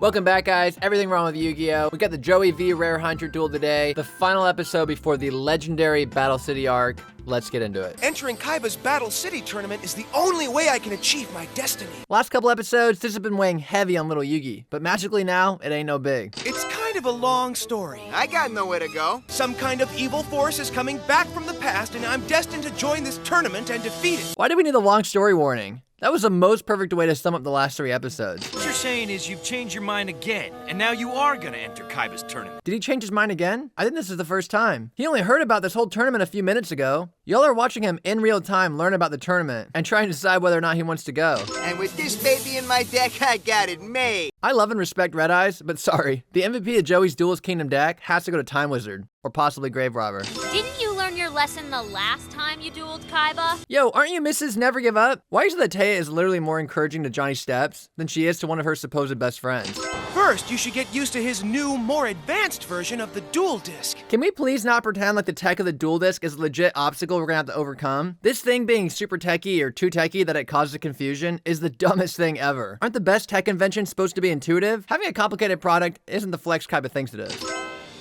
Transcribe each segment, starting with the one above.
Welcome back, guys. Everything wrong with Yu-Gi-Oh! We got the Joey v Rare Hunter duel today, the final episode before the legendary Battle City arc. Let's get into it. Entering Kaiba's Battle City tournament is the only way I can achieve my destiny. Last couple episodes, this has been weighing heavy on little Yugi, but magically now, it ain't no big. It's kind of a long story. I got nowhere to go. Some kind of evil force is coming back from the past, and I'm destined to join this tournament and defeat it. Why do we need a long story warning? That was the most perfect way to sum up the last 3 episodes. What you're saying is you've changed your mind again, and now you are gonna enter Kaiba's tournament. Did he change his mind again? I think this is the first time. He only heard about this whole tournament a few minutes ago. Y'all are watching him in real time learn about the tournament and trying to decide whether or not he wants to go. And with this baby in my deck, I got it made. I love and respect Red Eyes, but sorry, the MVP of Joey's Duelist Kingdom deck has to go to Time Wizard, or possibly Grave Robber. Didn't you learn your lesson the last time you dueled Kaiba? Yo, aren't you Mrs. Never Give Up? Why is it that Taya is literally more encouraging to Johnny's steps than she is to one of her supposed best friends? First, you should get used to his new, more advanced version of the duel disc. Can we please not pretend like the tech of the duel disc is a legit obstacle we're gonna have to overcome? This thing being super techy or too techy that it causes confusion is the dumbest thing ever. Aren't the best tech inventions supposed to be intuitive? Having a complicated product isn't the flex Kaiba thinks it is.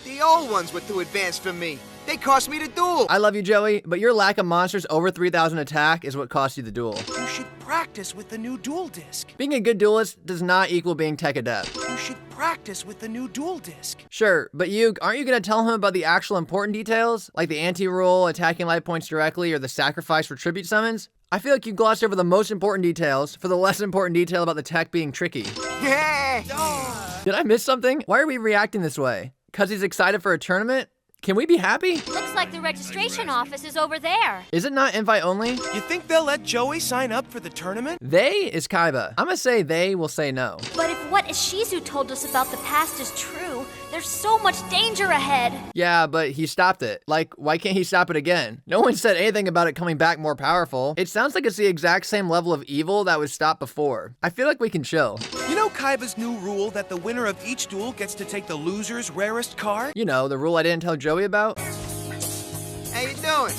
The old ones were too advanced for me. They cost me the duel. I love you, Joey, but your lack of monsters over 3,000 attack is what cost you the duel. You should practice with the new duel disc. Being a good duelist does not equal being tech adept. You should practice with the new duel disc. Sure, but aren't you gonna tell him about the actual important details? Like the anti-roll, attacking life points directly, or the sacrifice for tribute summons? I feel like you glossed over the most important details for the less important detail about the tech being tricky. Yeah. Did I miss something? Why are we reacting this way? 'Cause he's excited for a tournament? Can we be happy? Looks like the registration office is over there. Is it not invite only? You think they'll let Joey sign up for the tournament? They is Kaiba. I'm gonna say they will say no. But if what Ishizu told us about the past is true, there's so much danger ahead. Yeah, but he stopped it. Like, why can't he stop it again? No one said anything about it coming back more powerful. It sounds like it's the exact same level of evil that was stopped before. I feel like we can chill. You know Kaiba's new rule that the winner of each duel gets to take the loser's rarest card? You know, the rule I didn't tell Joey about? How you doing?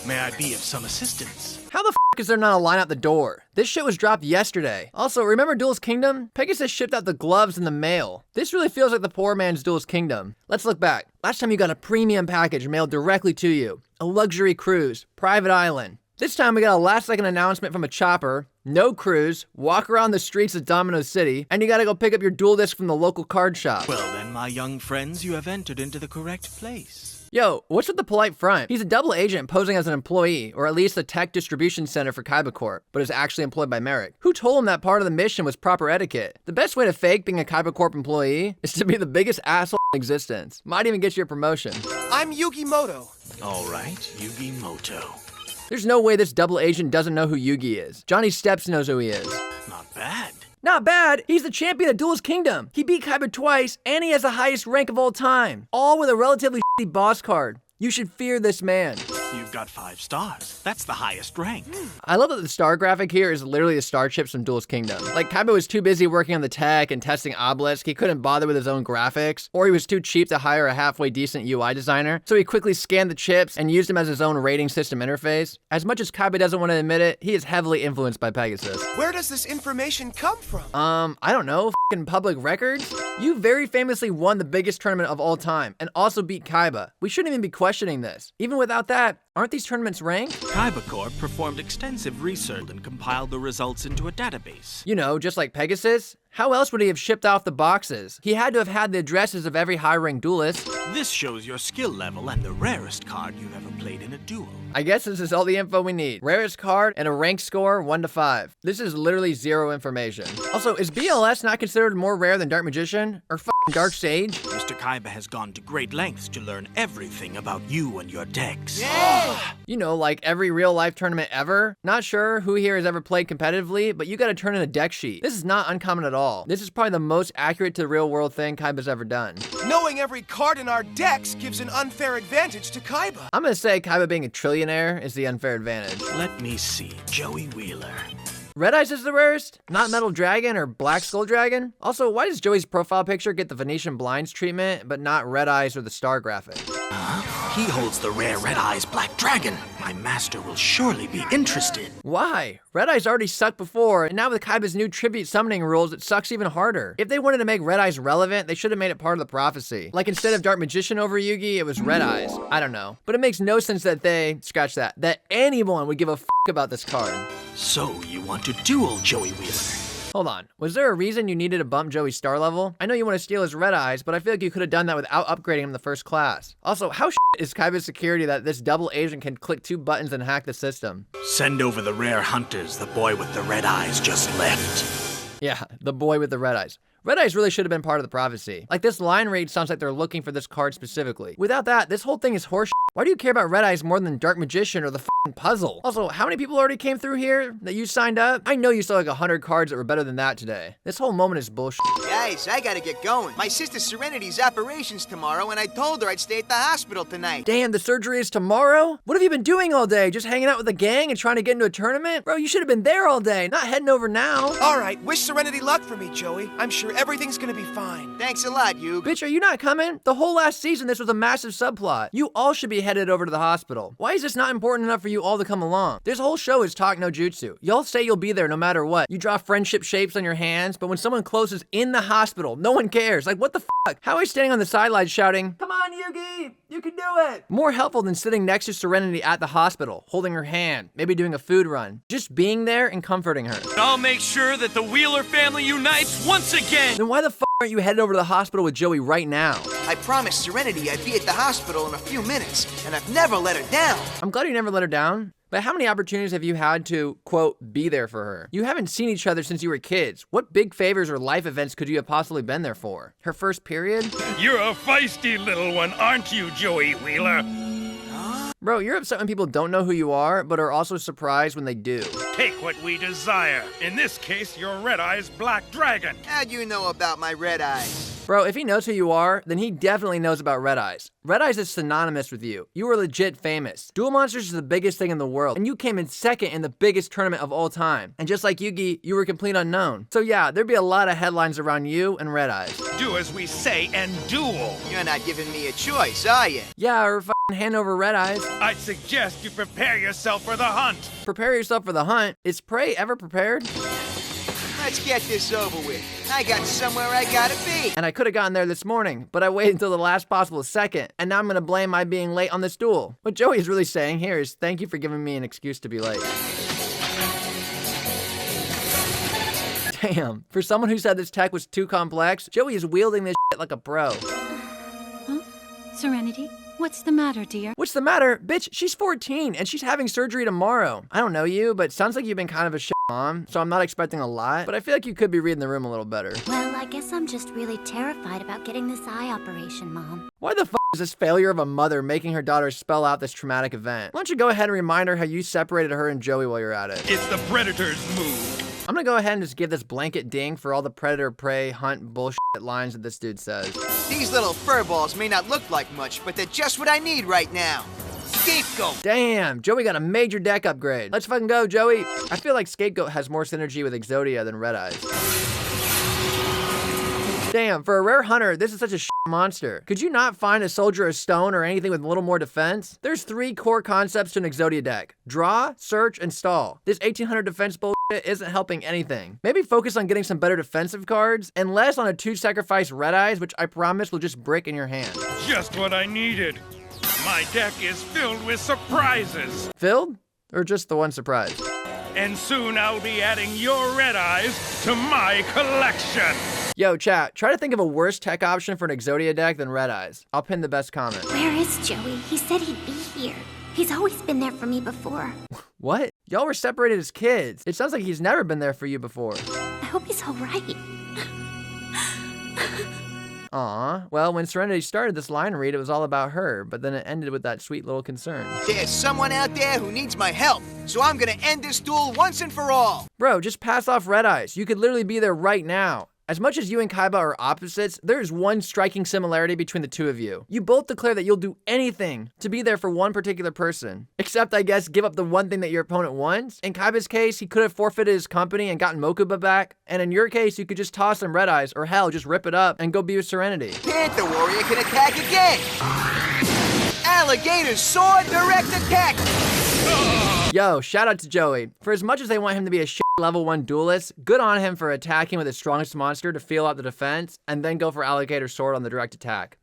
May I be of some assistance? How the f is there not a line out the door? This shit was dropped yesterday. Also, remember Duelist Kingdom? Pegasus shipped out the gloves in the mail. This really feels like the poor man's Duelist Kingdom. Let's look back. Last time you got a premium package mailed directly to you. A luxury cruise, private island. This time we got a last-second announcement from a chopper, no cruise, walk around the streets of Domino City, and you gotta go pick up your duel disc from the local card shop. Well then, my young friends, you have entered into the correct place. Yo, what's with the polite front? He's a double agent posing as an employee, or at least the tech distribution center for Kaiba Corp, but is actually employed by Merrick. Who told him that part of the mission was proper etiquette? The best way to fake being a Kaiba Corp employee is to be the biggest asshole in existence. Might even get you a promotion. I'm Yugimoto. All right, Yugimoto. There's no way this double agent doesn't know who Yugi is. Johnny Steps knows who he is. Not bad. Not bad! He's the champion of Duelist Kingdom! He beat Kaiba twice, and he has the highest rank of all time! All with a relatively shitty boss card. You should fear this man. You've got 5 stars. That's the highest rank. I love that the star graphic here is literally the star chips from Duelist Kingdom. Like, Kaiba was too busy working on the tech and testing Obelisk, he couldn't bother with his own graphics, or he was too cheap to hire a halfway decent UI designer, so he quickly scanned the chips and used them as his own rating system interface. As much as Kaiba doesn't want to admit it, he is heavily influenced by Pegasus. Where does this information come from? I don't know, f***ing public records? You very famously won the biggest tournament of all time, and also beat Kaiba. We shouldn't even be questioning this. Even without that, aren't these tournaments ranked? Kaiba Corp performed extensive research and compiled the results into a database. You know, just like Pegasus? How else would he have shipped off the boxes? He had to have had the addresses of every high-ranked duelist. This shows your skill level and the rarest card you've ever played in a duel. I guess this is all the info we need. Rarest card and a rank score 1 to 5. This is literally 0 information. Also, is BLS not considered more rare than Dark Magician? Or f***ing Dark Sage? Mr. Kaiba has gone to great lengths to learn everything about you and your decks. You know, like every real-life tournament ever? Not sure who here has ever played competitively, but you gotta turn in a deck sheet. This is not uncommon at all. This is probably the most accurate to the real world thing Kaiba's ever done. Knowing every card in our decks gives an unfair advantage to Kaiba. I'm gonna say Kaiba being a trillionaire is the unfair advantage. Let me see, Joey Wheeler. Red Eyes is the rarest? Not Metal Dragon or Black Skull Dragon? Also, why does Joey's profile picture get the Venetian Blinds treatment, but not Red Eyes or the star graphic? He holds the rare Red Eyes Black Dragon. My master will surely be interested. Why? Red Eyes already sucked before, and now with Kaiba's new tribute summoning rules, it sucks even harder. If they wanted to make Red Eyes relevant, they should have made it part of the prophecy. Like instead of Dark Magician over Yugi, it was Red Eyes. I don't know. But it makes no sense that that anyone would give a f about this card. So you want to duel Joey Wheeler? Hold on, was there a reason you needed to bump Joey's star level? I know you want to steal his Red Eyes, but I feel like you could have done that without upgrading him to first class. Also, how is Kaiba's security that this double agent can click 2 buttons and hack the system? Send over the rare hunters the boy with the red eyes just left. Yeah, the boy with the Red Eyes. Red Eyes really should have been part of the prophecy. Like, this line read sounds like they're looking for this card specifically. Without that, this whole thing is horseshit. Why do you care about Red Eyes more than Dark Magician or the f***ing puzzle? Also, how many people already came through here that you signed up? I know you saw like 100 cards that were better than that today. This whole moment is bullshit. Guys, I gotta get going. My sister Serenity's operation's tomorrow, and I told her I'd stay at the hospital tonight. Damn, the surgery is tomorrow? What have you been doing all day? Just hanging out with the gang and trying to get into a tournament? Bro, you should have been there all day, not heading over now. All right, wish Serenity luck for me, Joey. I'm sure everything's gonna be fine. Thanks a lot, Yug. Bitch, are you not coming? The whole last season, this was a massive subplot. You all should be headed over to the hospital. Why is this not important enough for you all to come along? This whole show is talk no jutsu. Y'all say you'll be there no matter what. You draw friendship shapes on your hands, but when someone close is in the hospital, no one cares. Like, what the fuck? How are you standing on the sidelines shouting, "Come on, Yugi, you can do it"? More helpful than sitting next to Serenity at the hospital, holding her hand, maybe doing a food run. Just being there and comforting her. I'll make sure that the Wheeler family unites once again! Then why the fuck aren't you headed over to the hospital with Joey right now? I promised Serenity I'd be at the hospital in a few minutes, and I've never let her down. I'm glad you never let her down. But how many opportunities have you had to, quote, be there for her? You haven't seen each other since you were kids. What big favors or life events could you have possibly been there for? Her first period? You're a feisty little one, aren't you, Joey Wheeler? Bro, you're upset when people don't know who you are, but are also surprised when they do. Take what we desire. In this case, your Red Eyes Black Dragon. How'd you know about my red eyes? Bro, if he knows who you are, then he definitely knows about Red Eyes. Red Eyes is synonymous with you. You were legit famous. Duel Monsters is the biggest thing in the world, and you came in second in the biggest tournament of all time. And just like Yugi, you were complete unknown. So yeah, there'd be a lot of headlines around you and Red Eyes. Do as we say and duel. You're not giving me a choice, are you? Yeah, or hand over Red Eyes. I'd suggest you prepare yourself for the hunt. Prepare yourself for the hunt. Is prey ever prepared? Let's get this over with. I got somewhere I gotta be. And I could have gotten there this morning, but I waited until the last possible second, and now I'm gonna blame my being late on this duel. What Joey is really saying here is thank you for giving me an excuse to be late. Damn, for someone who said this tech was too complex, Joey is wielding this shit like a pro. Huh? Serenity? What's the matter, dear? What's the matter? Bitch, she's 14 and she's having surgery tomorrow. I don't know you, but sounds like you've been kind of a shit mom, so I'm not expecting a lot, but I feel like you could be reading the room a little better. Well, I guess I'm just really terrified about getting this eye operation, Mom. Why the f is this failure of a mother making her daughter spell out this traumatic event? Why don't you go ahead and remind her how you separated her and Joey while you're at it? It's the Predator's move. I'm gonna go ahead and just give this blanket ding for all the predator prey hunt bullshit lines that this dude says. These little furballs may not look like much, but they're just what I need right now. Scapegoat. Damn, Joey got a major deck upgrade. Let's fucking go, Joey. I feel like Scapegoat has more synergy with Exodia than Red Eyes. Damn, for a rare hunter, this is such a shit monster. Could you not find a soldier of stone or anything with a little more defense? There's 3 core concepts to an Exodia deck. Draw, search, and stall. This 1800 defense bullshit isn't helping anything. Maybe focus on getting some better defensive cards, and less on a 2 sacrifice Red Eyes, which I promise will just brick in your hand. Just what I needed. My deck is filled with surprises. Filled? Or just the one surprise? And soon I'll be adding your Red Eyes to my collection. Yo, chat, try to think of a worse tech option for an Exodia deck than Red Eyes. I'll pin the best comment. Where is Joey? He said he'd be here. He's always been there for me before. What? Y'all were separated as kids. It sounds like he's never been there for you before. I hope he's all right. Aw, well, when Serenity started this line read, it was all about her, but then it ended with that sweet little concern. There's someone out there who needs my help, so I'm gonna end this duel once and for all. Bro, just pass off Red Eyes. You could literally be there right now. As much as you and Kaiba are opposites, there is one striking similarity between the two of you. You both declare that you'll do anything to be there for one particular person. Except, I guess, give up the one thing that your opponent wants. In Kaiba's case, he could have forfeited his company and gotten Mokuba back. And in your case, you could just toss him Red Eyes, or hell, just rip it up and go be with Serenity. Panther Warrior can attack again. Alligator sword direct attack! Yo, shout out to Joey. For as much as they want him to be a shit level 1 duelist, good on him for attacking with his strongest monster to feel out the defense, and then go for alligator sword on the direct attack.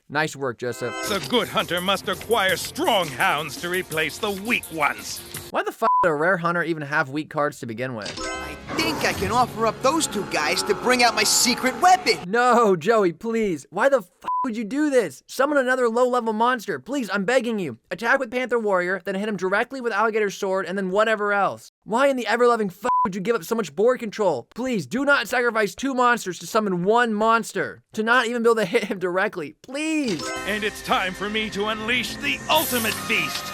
Nice work, Joseph. The good hunter must acquire strong hounds to replace the weak ones. Why the f did a rare hunter even have weak cards to begin with? I think I can offer up those two guys to bring out my secret weapon. No, Joey, please. Why the f would you do this? Summon another low-level monster. Please, I'm begging you. Attack with Panther Warrior, then hit him directly with Alligator Sword, and then whatever else. Why in the ever-loving f would you give up so much board control? Please, do not sacrifice 2 monsters to summon 1 monster. To not even be able to hit him directly. Please. And it's time for me to unleash the ultimate beast.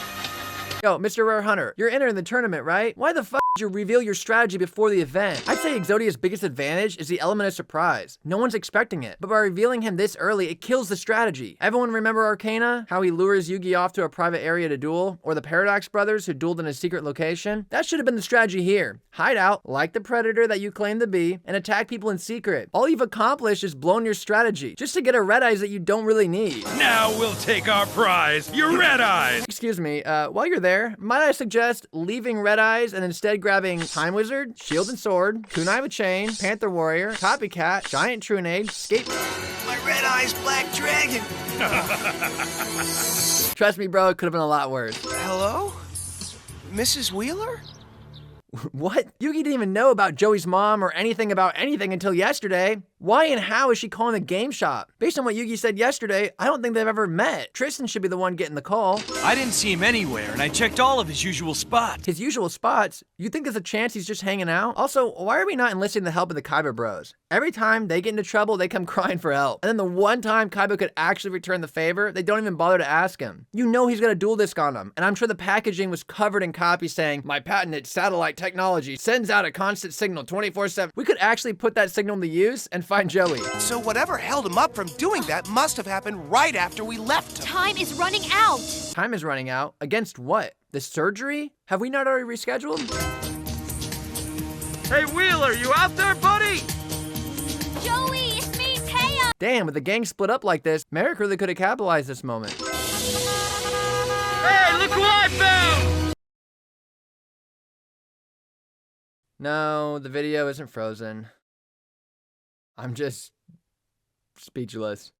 Yo, Mr. Rare Hunter, you're entering the tournament, right? Why the f did you reveal your strategy before the event? I'd say Exodia's biggest advantage is the element of surprise. No one's expecting it, but by revealing him this early, it kills the strategy. Everyone remember Arcana? How he lures YuGiOh off to a private area to duel? Or the Paradox brothers who dueled in a secret location? That should have been the strategy here. Hide out, like the predator that you claim to be, and attack people in secret. All you've accomplished is blown your strategy, just to get a red eyes that you don't really need. Now we'll take our prize, your red eyes. Excuse me, while you're there, might I suggest leaving red eyes and instead grabbing Time Wizard, Shield and Sword, Kunai with Chain, Panther Warrior, Copycat, Giant Trunade, Skate. My red eyes black dragon. Trust me, bro, it could have been a lot worse. Hello? Mrs. Wheeler? What? Yugi didn't even know about Joey's mom or anything about anything until yesterday. Why and how is she calling the game shop? Based on what Yugi said yesterday, I don't think they've ever met. Tristan should be the one getting the call. I didn't see him anywhere, and I checked all of his usual spots. His usual spots? You think there's a chance he's just hanging out? Also, why are we not enlisting the help of the Kaiba bros? Every time they get into trouble, they come crying for help. And then the one time Kaiba could actually return the favor, they don't even bother to ask him. You know he's got a duel disc on him, and I'm sure the packaging was covered in copies saying, "My patented satellite technology sends out a constant signal 24/7. We could actually put that signal into use and find Joey. So whatever held him up from doing that must have happened right after we left him. Time is running out. Time is running out. Against what? The surgery? Have we not already rescheduled? Hey, Wheeler, you out there, buddy? Joey, it's me, Taya. Damn, with the gang split up like this, Merrick really could have capitalized this moment. Hey, look who I found! No, the video isn't frozen. I'm just speechless.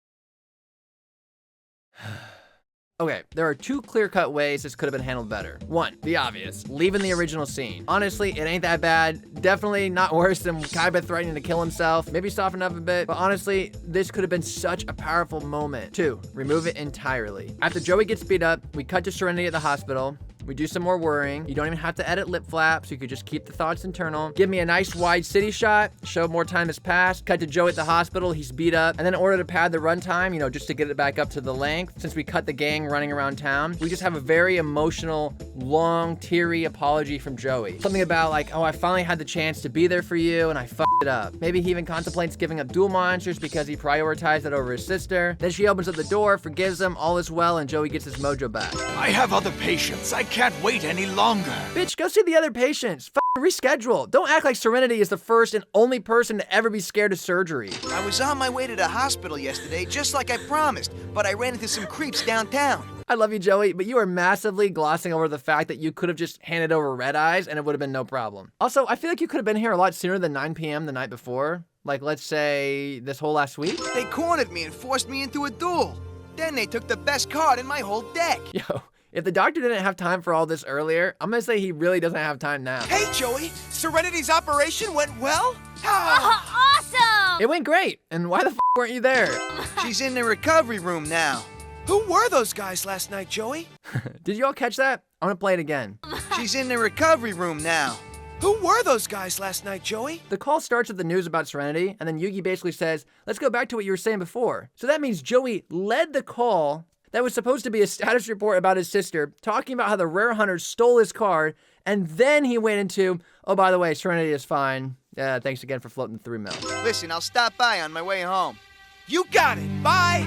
Okay, there are 2 clear-cut ways this could have been handled better. 1, the obvious, leaving the original scene. Honestly, it ain't that bad. Definitely not worse than Kaiba threatening to kill himself. Maybe soften up a bit, but honestly, this could have been such a powerful moment. 2, remove it entirely. After Joey gets beat up, we cut to Serenity at the hospital. We do some more worrying. You don't even have to edit lip flaps. You could just keep the thoughts internal. Give me a nice wide city shot. Show more time has passed. Cut to Joey at the hospital. He's beat up. And then in order to pad the runtime, you know, just to get it back up to the length, since we cut the gang running around town, we just have a very emotional, long, teary apology from Joey. Something about like, oh, I finally had the chance to be there for you and I fucked it up. Maybe he even contemplates giving up duel monsters because he prioritized it over his sister. Then she opens up the door, forgives him, all is well, and Joey gets his mojo back. I have other patients. I can't wait any longer. Bitch, go see the other patients. Reschedule. Don't act like Serenity is the first and only person to ever be scared of surgery. I was on my way to the hospital yesterday, just like I promised, but I ran into some creeps downtown. I love you, Joey, but you are massively glossing over the fact that you could have just handed over red eyes and it would have been no problem. Also, I feel like you could have been here a lot sooner than 9 p.m. the night before. Like, let's say this whole last week. They cornered me and forced me into a duel. Then they took the best card in my whole deck. Yo, if the doctor didn't have time for all this earlier, I'm gonna say he really doesn't have time now. Hey, Joey, Serenity's operation went well? Awesome! It went great. And why the f weren't you there? She's in the recovery room now. Who were those guys last night, Joey? Did you all catch that? I'm gonna play it again. She's in the recovery room now. Who were those guys last night, Joey? The call starts with the news about Serenity, and then Yugi basically says, let's go back to what you were saying before. So that means Joey led the call that was supposed to be a status report about his sister, talking about how the rare hunters stole his card, and then he went into, oh, by the way, Serenity is fine. Thanks again for floating the 3 mil. Listen, I'll stop by on my way home. You got it. Bye.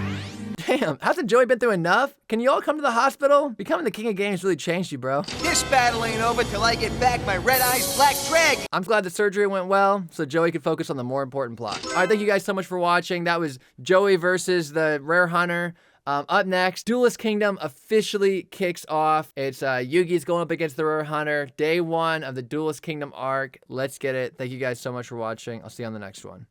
Damn, hasn't Joey been through enough? Can you all come to the hospital? Becoming the king of games really changed you, bro. This battle ain't over till I get back my red eyes black dragon. I'm glad the surgery went well, so Joey could focus on the more important plot. All right, thank you guys so much for watching. That was Joey versus the rare hunter. Up next, Duelist Kingdom officially kicks off. It's Yugi's going up against the Rare Hunter. Day 1 of the Duelist Kingdom arc. Let's get it. Thank you guys so much for watching. I'll see you on the next one.